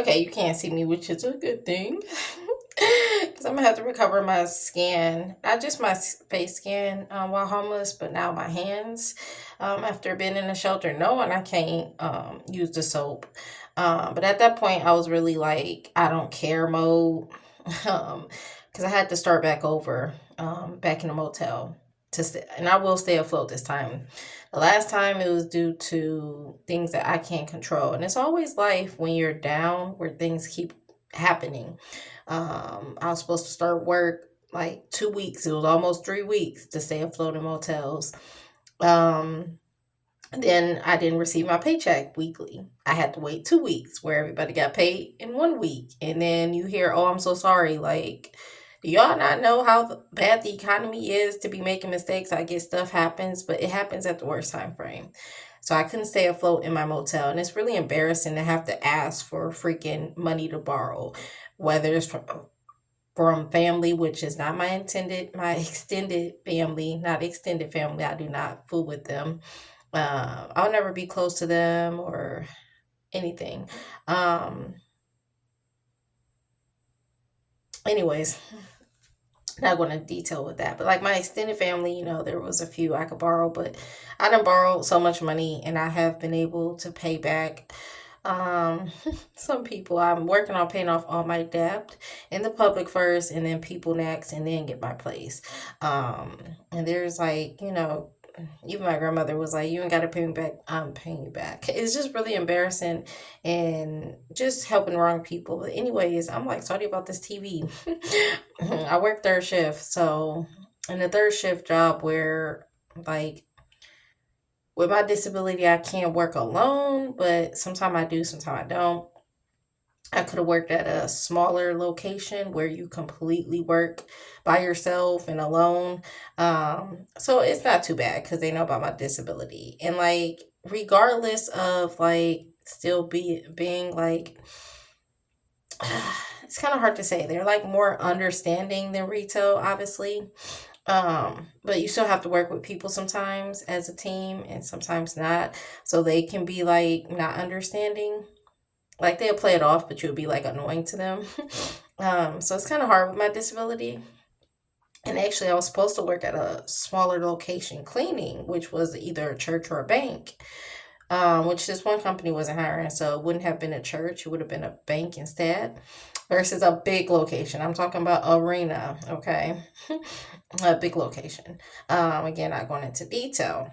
Okay, you can't see me, which is a good thing. Because I'm gonna have to recover my skin, not just my face skin while homeless, but now my hands. After being in a shelter, knowing I can't use the soap. But at that point, I was really like, I don't care mode. Because I had to start back over, back in the motel and I will stay afloat this time. The last time it was due to things that I can't control, and it's always life when you're down where things keep happening. I was supposed to start work like 2 weeks. It was almost 3 weeks to stay afloat in motels. Um, then I didn't receive my paycheck weekly. I had to wait 2 weeks where everybody got paid in 1 week. And then you hear, oh, I'm so sorry. Like, do y'all not know how bad the economy is to be making mistakes? I get stuff happens, but it happens at the worst time frame. So I couldn't stay afloat in my motel. And it's really embarrassing to have to ask for freaking money to borrow, whether it's from family, which is not my extended family, not extended family. I do not fool with them. I'll never be close to them or anything. Um, anyways, not going to detail with that, but like my extended family, there was a few I could borrow, but I done borrowed so much money and I have been able to pay back um some people. I'm working on paying off all my debt in the public first and then people next and then get my place. And there's like, even my grandmother was like, you ain't got to pay me back, I'm paying you back. It's just really embarrassing and just helping wrong people. But anyways, I'm like sorry about this TV. I work third shift, so in the third shift job where like with my disability I can't work alone, but sometimes I do, sometimes I don't. I could have worked at a smaller location where you completely work by yourself and alone. So it's not too bad because they know about my disability. And like, regardless of like still being like, it's kind of hard to say. They're like more understanding than retail, obviously. But you still have to work with people sometimes as a team and sometimes not. So they can be like not understanding, like they'll play it off, but you'll be like annoying to them. So it's kind of hard with my disability. And actually, I was supposed to work at a smaller location cleaning, which was either a church or a bank. Which this one company wasn't hiring, so it wouldn't have been a church; it would have been a bank instead. Versus a big location. I'm talking about arena, okay, a big location. Again, not going into detail.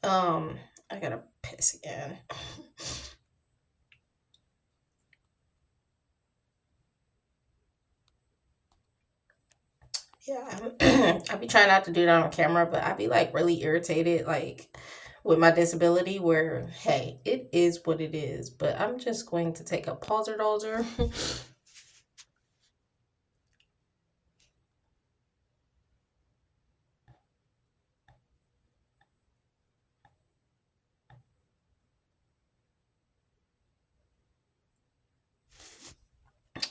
Um, I gotta piss again. Yeah, I be trying not to do that on camera, but I be like really irritated, like with my disability, where hey, it is what it is. But I'm just going to take a pauser dozer.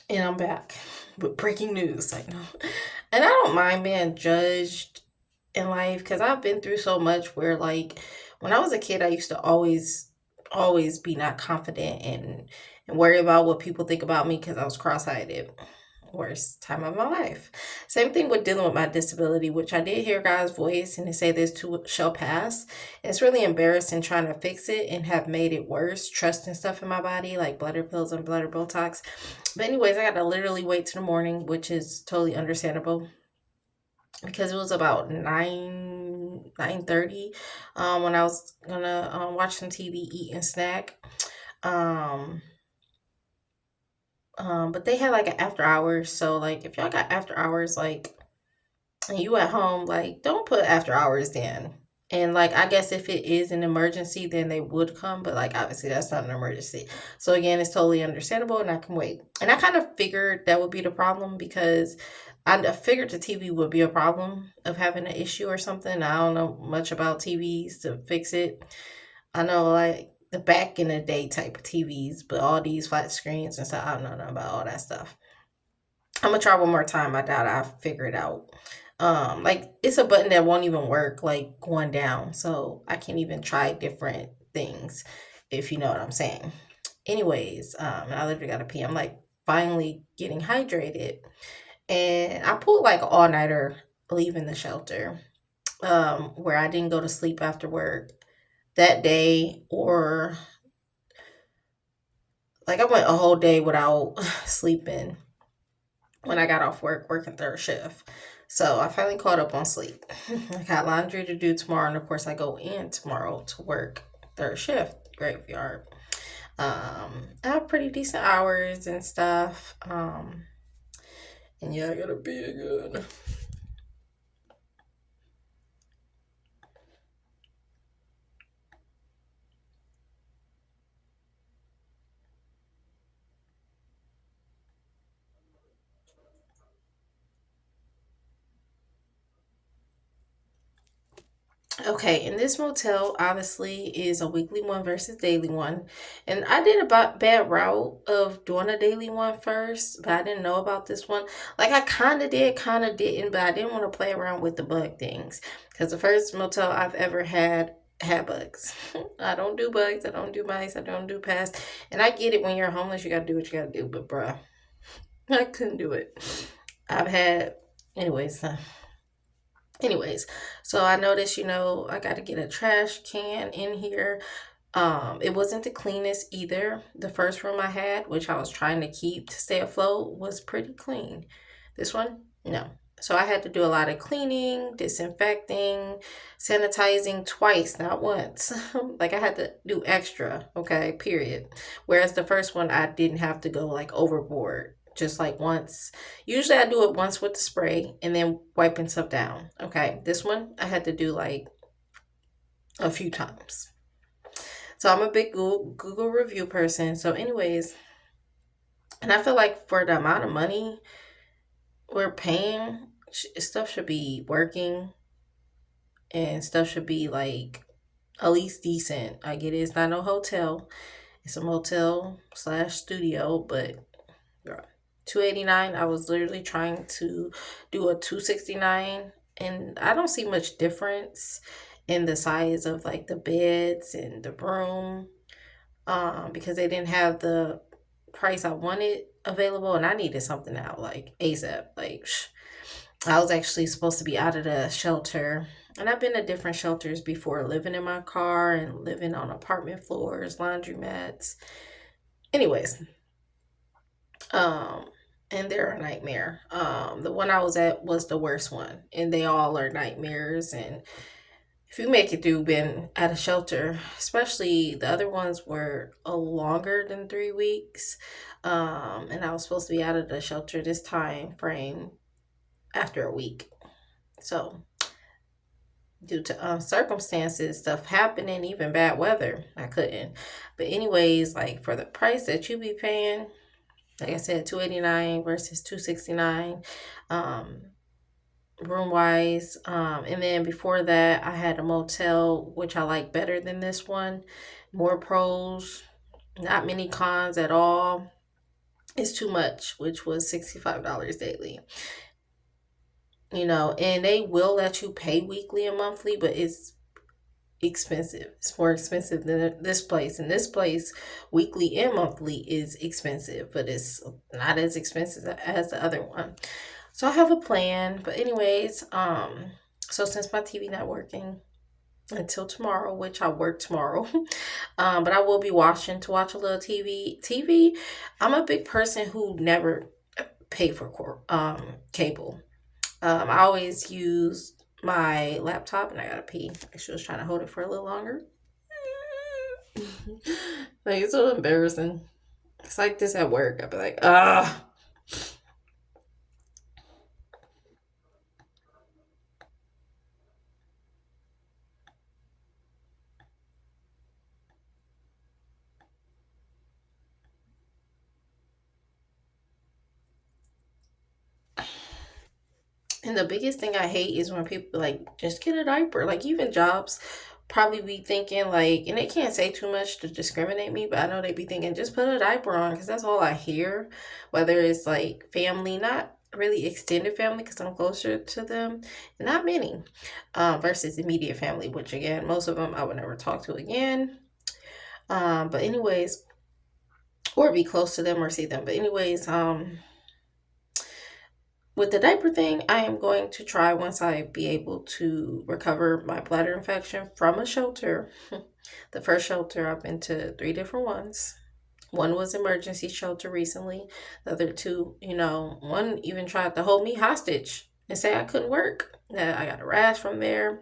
And I'm back with breaking news. Like, no. And I don't mind being judged in life because I've been through so much where, like, when I was a kid, I used to always be not confident and worry about what people think about me because I was cross-eyed. Worst time of my life. Same thing with dealing with my disability, which I did hear God's voice and they say this too shall pass. It's really embarrassing trying to fix it and have made it worse, trusting stuff in my body like bladder pills and bladder Botox. But anyways, I gotta literally wait till the morning, which is totally understandable because it was about 9:30 when I was gonna watch some TV, eat and snack. Um but they had like an after hours, so like if y'all got after hours, like and you at home, like don't put after hours in. And like I guess if it is an emergency, then they would come, but like obviously that's not an emergency. So again, it's totally understandable and I can wait. And I kind of figured that would be the problem because I figured the TV would be a problem of having an issue or something. I don't know much about TVs to fix it. I know like the back in the day type of TVs, but all these flat screens and stuff, I don't know nothing about all that stuff. I'm gonna try one more time. I doubt I figure it out. Like it's a button that won't even work, like going down. So I can't even try different things, if you know what I'm saying. Anyways, and I literally got to pee. I'm like finally getting hydrated, and I pulled like an all nighter leaving the shelter, where I didn't go to sleep after work that day, or like I went a whole day without sleeping when I got off work working third shift. So I finally caught up on sleep. I got laundry to do tomorrow, and of course I go in tomorrow to work third shift graveyard. I have pretty decent hours and stuff. And yeah, I gotta be again. Okay, and this motel obviously is a weekly one versus daily one. And I did a bad route of doing a daily one first, but I didn't know about this one. Like I kind of did, kind of didn't, but I didn't want to play around with the bug things because the first motel I've ever had bugs. I don't do bugs, I don't do mice, I don't do pests. And I get it, when you're homeless, you gotta do what you gotta do, but bruh, I couldn't do it. I've had, anyways. Anyways, so I noticed, I got to get a trash can in here. It wasn't the cleanest either. The first room I had, which I was trying to keep to stay afloat, was pretty clean. This one, no. So I had to do a lot of cleaning, disinfecting, sanitizing twice, not once. Like I had to do extra, okay, period. Whereas the first one, I didn't have to go like overboard. Just like once. Usually I do it once with the spray and then wiping stuff down. Okay. This one I had to do like a few times. So I'm a big Google review person. So, anyways, and I feel like for the amount of money we're paying, stuff should be working and stuff should be like at least decent. I get it, it's not no hotel, it's a motel slash studio, but girl, 289. I was literally trying to do a 269, and I don't see much difference in the size of like the beds and the room, because they didn't have the price I wanted available, and I needed something out like ASAP. Like I was actually supposed to be out of the shelter, and I've been to different shelters before, living in my car and living on apartment floors, laundromats. Anyways, um, and they're a nightmare. The one I was at was the worst one, and they all are nightmares. And if you make it through being at a shelter, especially the other ones were a longer than 3 weeks, and I was supposed to be out of the shelter this time frame after a week. So due to circumstances, stuff happening, even bad weather, I couldn't. But anyways, like for the price that you be paying, like I said, 289 versus 269, um, room wise. And then before that, I had a motel, which I like better than this one. More pros, not many cons at all. It's too much, which was $65 daily. And they will let you pay weekly and monthly, but it's expensive. It's more expensive than this place. And this place, weekly and monthly, is expensive, but it's not as expensive as the other one. So I have a plan. But anyways, so since my TV not working until tomorrow, which I work tomorrow, but I will be watching to watch a little TV. TV, I'm a big person who never pay for cable. I always use my laptop, and I gotta pee. She was trying to hold it for a little longer. Like it's so embarrassing. It's like this at work. I'd be like, ah. And the biggest thing I hate is when people like just get a diaper. Like even jobs probably be thinking like, and they can't say too much to discriminate me, but I know they be thinking just put a diaper on, because that's all I hear. Whether it's like family, not really extended family because I'm closer to them, not many, versus immediate family, which again most of them I would never talk to again. But anyways, or be close to them or see them. But anyways, with the diaper thing, I am going to try once I be able to recover my bladder infection from a shelter. The first shelter, I've been to three different ones. One was emergency shelter recently. The other two, one even tried to hold me hostage and say I couldn't work. That I got a rash from there.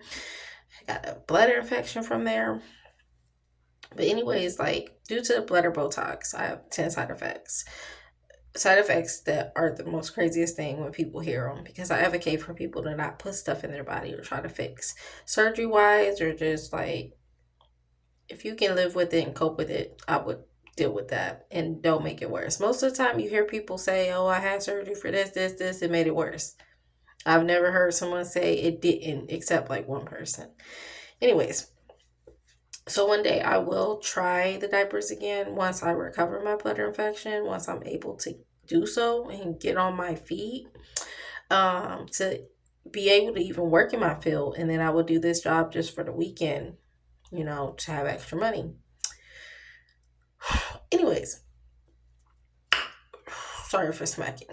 I got a bladder infection from there. But anyways, like due to the bladder Botox, I have 10 side effects. Side effects that are the most craziest thing when people hear them, because I advocate for people to not put stuff in their body or try to fix surgery wise, or just like if you can live with it and cope with it, I would deal with that and don't make it worse. Most of the time you hear people say, oh, I had surgery for this, it made it worse. I've never heard someone say it didn't, except like one person. Anyways, so one day I will try the diapers again once I recover my bladder infection, once I'm able to do so and get on my feet, to be able to even work in my field. And then I will do this job just for the weekend, to have extra money. Anyways, sorry for smacking.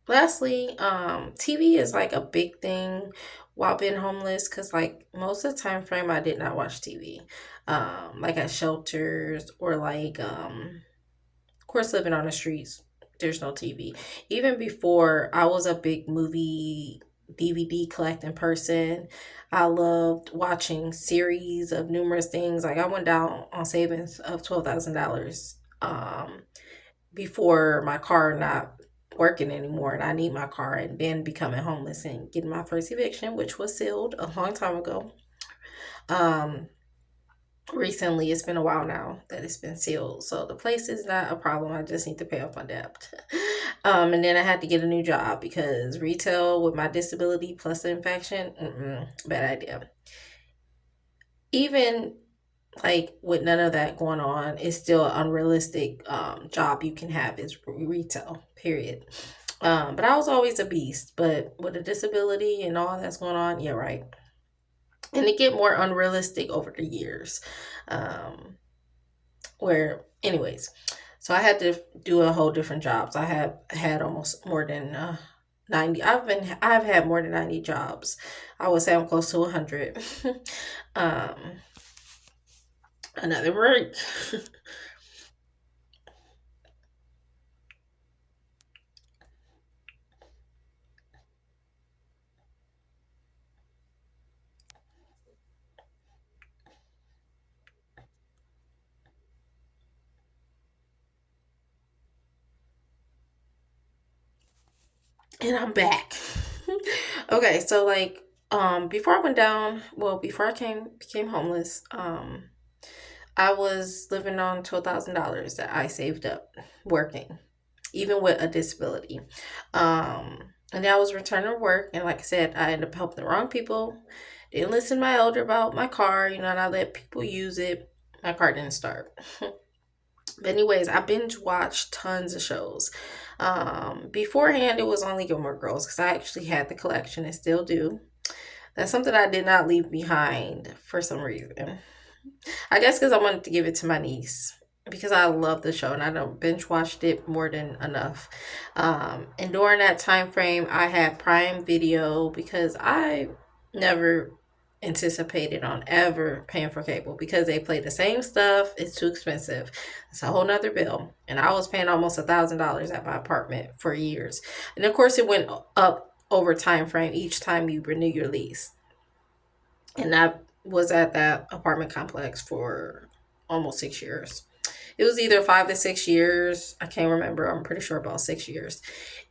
Lastly, TV is like a big thing while being homeless, because like most of the time frame I did not watch TV. Like at shelters, or like of course living on the streets, there's no TV. Even before, I was a big movie DVD collecting person. I loved watching series of numerous things. Like I went down on savings of $12,000 before my car not working anymore and I need my car, and then becoming homeless and getting my first eviction, which was sealed a long time ago. Um, Recently, it's been a while now that it's been sealed, so the place is not a problem. I just need to pay off my debt. And then I had to get a new job because retail with my disability plus the infection, bad idea. Even like with none of that going on, it's still an unrealistic job you can have is retail, period. But I was always a beast, but with a disability and all that's going on, yeah, right. And it get more unrealistic over the years. Um, where, anyways, so I had to do a whole different jobs. I have had almost more than 90. I've had more than 90 jobs. I would say I'm close to 100. um, Another break. And I'm back. Okay, so like before I went down, well, before I became homeless, I was living on $12,000 that I saved up working, even with a disability. And then I was returning to work, and like I said, I ended up helping the wrong people. Didn't listen to my elder about my car, and I let people use it. My car didn't start. But anyways, I binge watched tons of shows. Beforehand, it was only Gilmore Girls because I actually had the collection and still do. That's something I did not leave behind for some reason. I guess because I wanted to give it to my niece because I love the show and I don't binge watched it more than enough. And during that time frame, I had Prime Video because I never anticipated on ever paying for cable because they play the same stuff. It's too expensive. It's a whole nother bill. And I was paying almost $1,000 at my apartment for years. And of course it went up over time frame each time you renew your lease. And I was at that apartment complex for almost 6 years. It was either 5 to 6 years. I can't remember. I'm pretty sure about 6 years.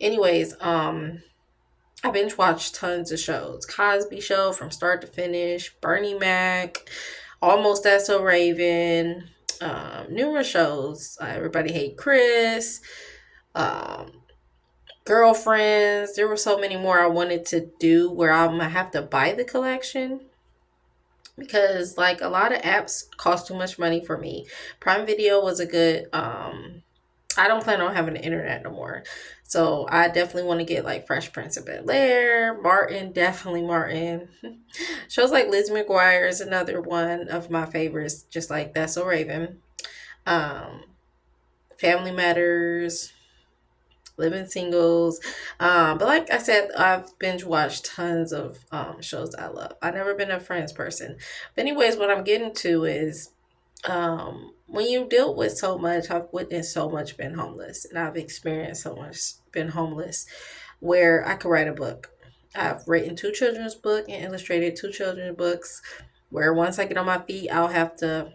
Anyways, I binge watched tons of shows. Cosby Show from start to finish, Bernie Mac, Almost That's So Raven, numerous shows. Everybody Hate Chris, um, Girlfriends. There were so many more I wanted to do where I'm gonna have to buy the collection because like a lot of apps cost too much money for me. Prime Video was a good I don't plan on having the internet no more. So I definitely want to get like Fresh Prince of Bel Air, Martin, definitely Martin. Shows like Liz McGuire is another one of my favorites, just like That's So Raven. Um, Family Matters, Living Singles. But like I said, I've binge watched tons of shows I love. I've never been a Friends person. But anyways, what I'm getting to is when you deal with so much, I've witnessed so much been homeless, and I've experienced so much been homeless where I could write a book. I've written two children's books and illustrated two children's books where once I get on my feet, I'll have to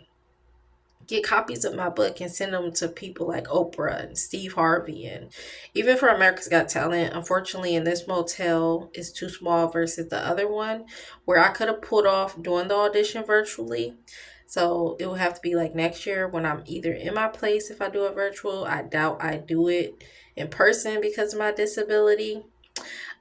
get copies of my book and send them to people like Oprah and Steve Harvey and even for America's Got Talent. Unfortunately, in this motel is too small versus the other one where I could have pulled off doing the audition virtually. So it will have to be like next year when I'm either in my place if I do it virtual. I doubt I do it in person because of my disability.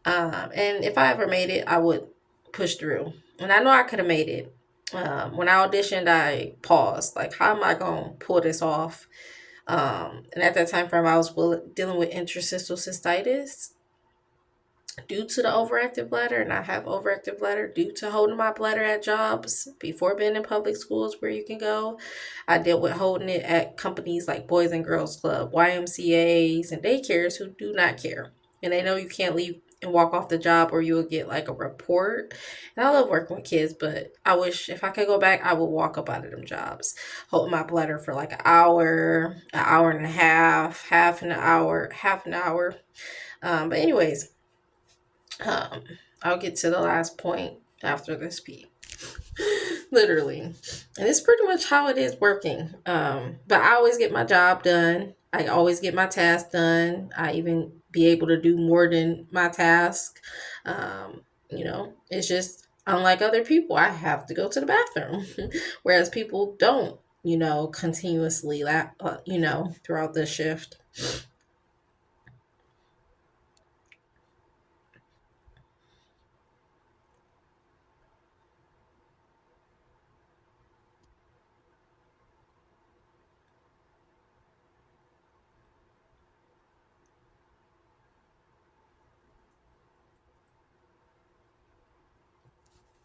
And if I ever made it, I would push through. And I know I could have made it. When I auditioned, I paused. Like, how am I going to pull this off? And at that time frame, I was dealing with interstitial cystitis due to the overactive bladder, and I have overactive bladder due to holding my bladder at jobs before being in public schools where you can go. I dealt with holding it at companies like Boys and Girls Club, YMCA's, and daycares who do not care. And they know you can't leave and walk off the job or you will get like a report. And I love working with kids, but I wish if I could go back, I would walk up out of them jobs, holding my bladder for like an hour and a half, half an hour. But anyways, um, I'll get to the last point after this P. Literally. And it's pretty much how it is working. But I always get my job done. I always get my task done. I even be able to do more than my task. It's just unlike other people, I have to go to the bathroom. Whereas people don't, continuously, throughout the shift.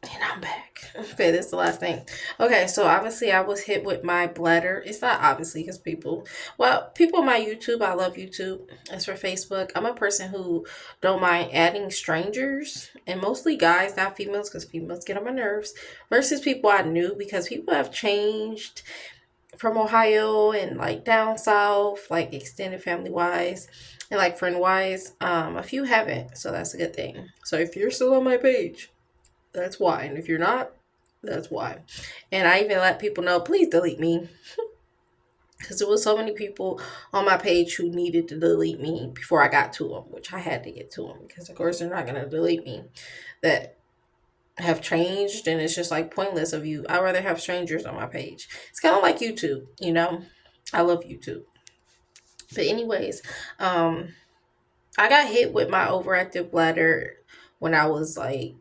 And I'm back. Okay, this is the last thing. Okay, so obviously I was hit with my bladder. It's not obviously because people on my YouTube, I love YouTube. As for Facebook, I'm a person who don't mind adding strangers and mostly guys, not females, because females get on my nerves, versus people I knew because people have changed from Ohio and like down south, like extended family wise and like friend wise. A few haven't, so that's a good thing. So if you're still on my page, that's why. And if you're not, that's why. And I even let people know, please delete me. Because there was so many people on my page who needed to delete me before I got to them, which I had to get to them. Because, of course, they're not going to delete me. That have changed. And it's just like pointless of you. I'd rather have strangers on my page. It's kind of like YouTube, I love YouTube. But anyways, I got hit with my overactive bladder when I was like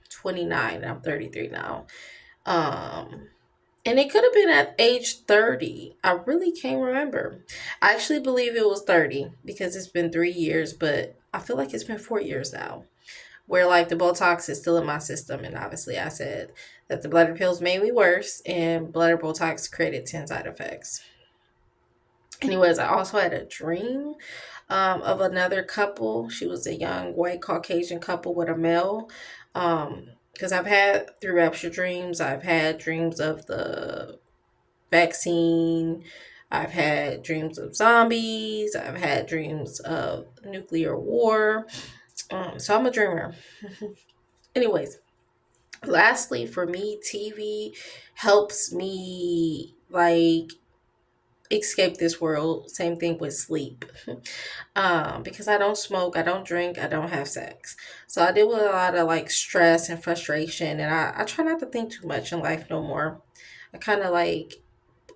29. I'm 33 now. Um, and it could have been at age 30. I really can't remember. I actually believe it was 30 because it's been 3 years, but I feel like it's been 4 years now. Where like the Botox is still in my system. And obviously, I said that the bladder pills made me worse, and bladder Botox created 10 side effects. Anyways, I also had a dream of another couple. She was a young white Caucasian couple with a male. Because I've had through rapture dreams, I've had dreams of the vaccine, I've had dreams of zombies, I've had dreams of nuclear war. So I'm a dreamer. Anyways, lastly, for me, TV helps me like escape this world. Same thing with sleep. Because I don't smoke, I don't drink, I don't have sex. So I deal with a lot of like stress and frustration, and I try not to think too much in life no more. I kind of like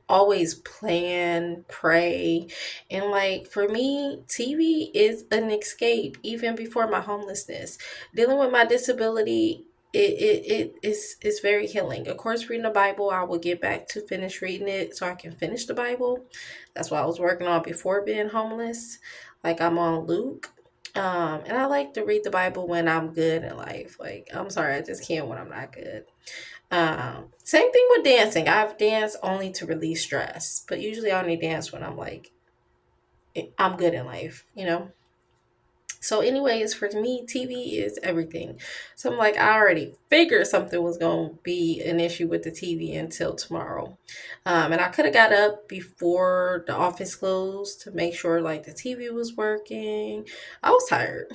always plan, pray, and like for me, TV is an escape. Even before my homelessness, dealing with my disability, it's very healing. Of course, reading the Bible, I will get back to finish reading it so I can finish the Bible. That's what I was working on before being homeless. Like I'm on Luke. And I like to read the Bible when I'm good in life. Like, I'm sorry, I just can't when I'm not good. Same thing with dancing. I've danced only to release stress, but usually I only dance when I'm like I'm good in life, you know? So, anyways, for me, TV is everything. So I'm like, I already figured something was gonna be an issue with the TV until tomorrow, and I could have got up before the office closed to make sure like the TV was working. I was tired,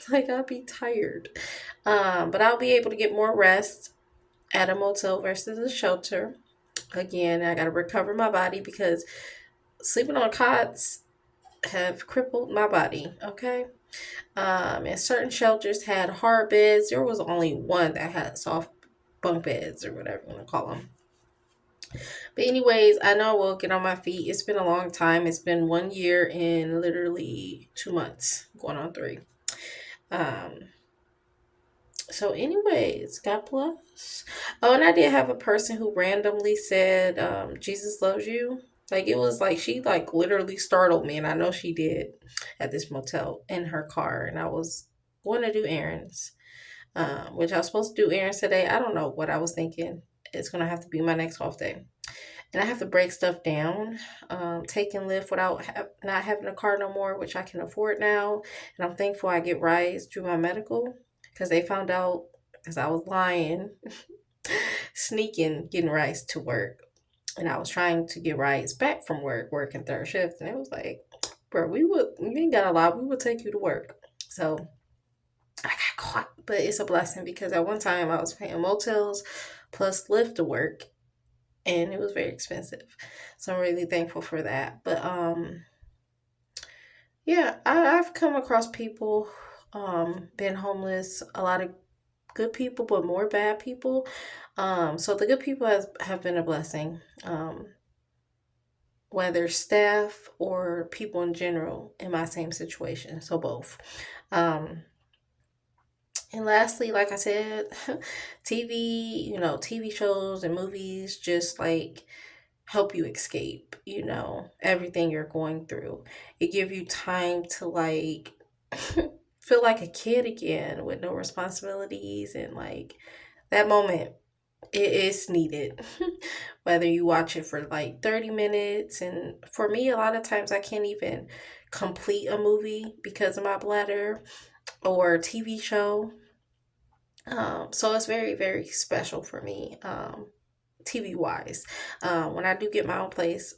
like I'd be tired, but I'll be able to get more rest at a motel versus a shelter. Again, I gotta recover my body because sleeping on cots have crippled my body. Okay. And certain shelters had hard beds. There was only one that had soft bunk beds or whatever you want to call them. But anyways, I know I will get on my feet. It's been a long time. It's been 1 year and literally 2 months, going on three. Um, so anyways, God bless. Oh, and I did have a person who randomly said, Jesus loves you. Like it was like she like literally startled me, and I know she did at this motel in her car, and I was going to do errands. Which I was supposed to do errands today. I don't know what I was thinking. It's gonna have to be my next off day, and I have to break stuff down, taking Lyft without not having a car no more, which I can afford now. And I'm thankful I get rides through my medical because they found out because I was lying, sneaking, getting rides to work, and I was trying to get rides back from work, working third shift, and it was like, bro, we ain't got a lot. We would take you to work. So I got caught, but it's a blessing because at one time I was paying motels plus Lyft to work, and it was very expensive. So I'm really thankful for that. But yeah, I've come across people, been homeless, a lot of good people, but more bad people. So the good people have been a blessing. Whether staff or people in general in my same situation. So both. Um, And lastly, like I said, TV, TV shows and movies just like help you escape, everything you're going through. It give you time to like feel like a kid again with no responsibilities and like that moment it is needed. Whether you watch it for like 30 minutes and for me a lot of times I can't even complete a movie because of my bladder or TV show, so it's very, very special for me, TV wise. When I do get my own place,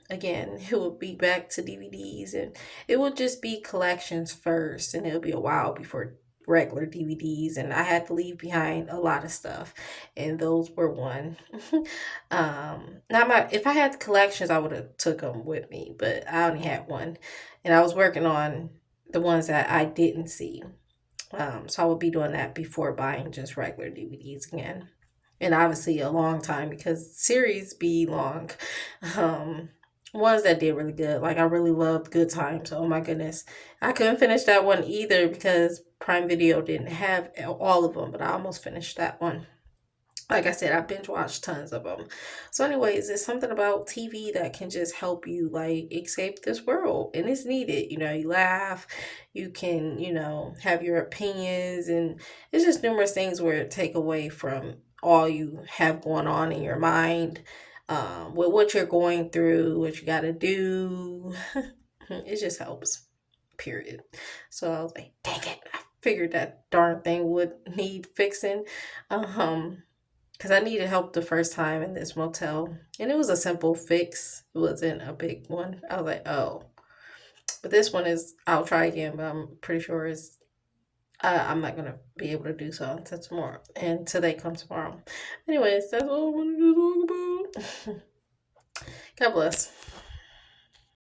again, it will be back to DVDs and it will just be collections first, and it'll be a while before regular DVDs. And I had to leave behind a lot of stuff, and those were one. Not my. If I had collections, I would have took them with me, but I only had one, and I was working on the ones that I didn't see. So I would be doing that before buying just regular DVDs again. And obviously a long time because series be long. Um, Ones that did really good. Like I really loved Good Times. Oh my goodness. I couldn't finish that one either because Prime Video didn't have all of them, but I almost finished that one. Like I said, I binge watched tons of them. So, anyways, it's something about TV that can just help you like escape this world, and it's needed. You laugh, you can, have your opinions, and it's just numerous things where it take away from all you have going on in your mind, with what you're going through, what you got to do. It just helps. Period. So I was like, dang it! I figured that darn thing would need fixing. Um because I needed help the first time in this motel, and it was a simple fix. It wasn't a big one. I was like, oh, but this one is. I'll try again, but I'm pretty sure it's. I'm not gonna be able to do so until tomorrow, and today comes tomorrow. Anyways, that's all I wanted to talk about. God bless.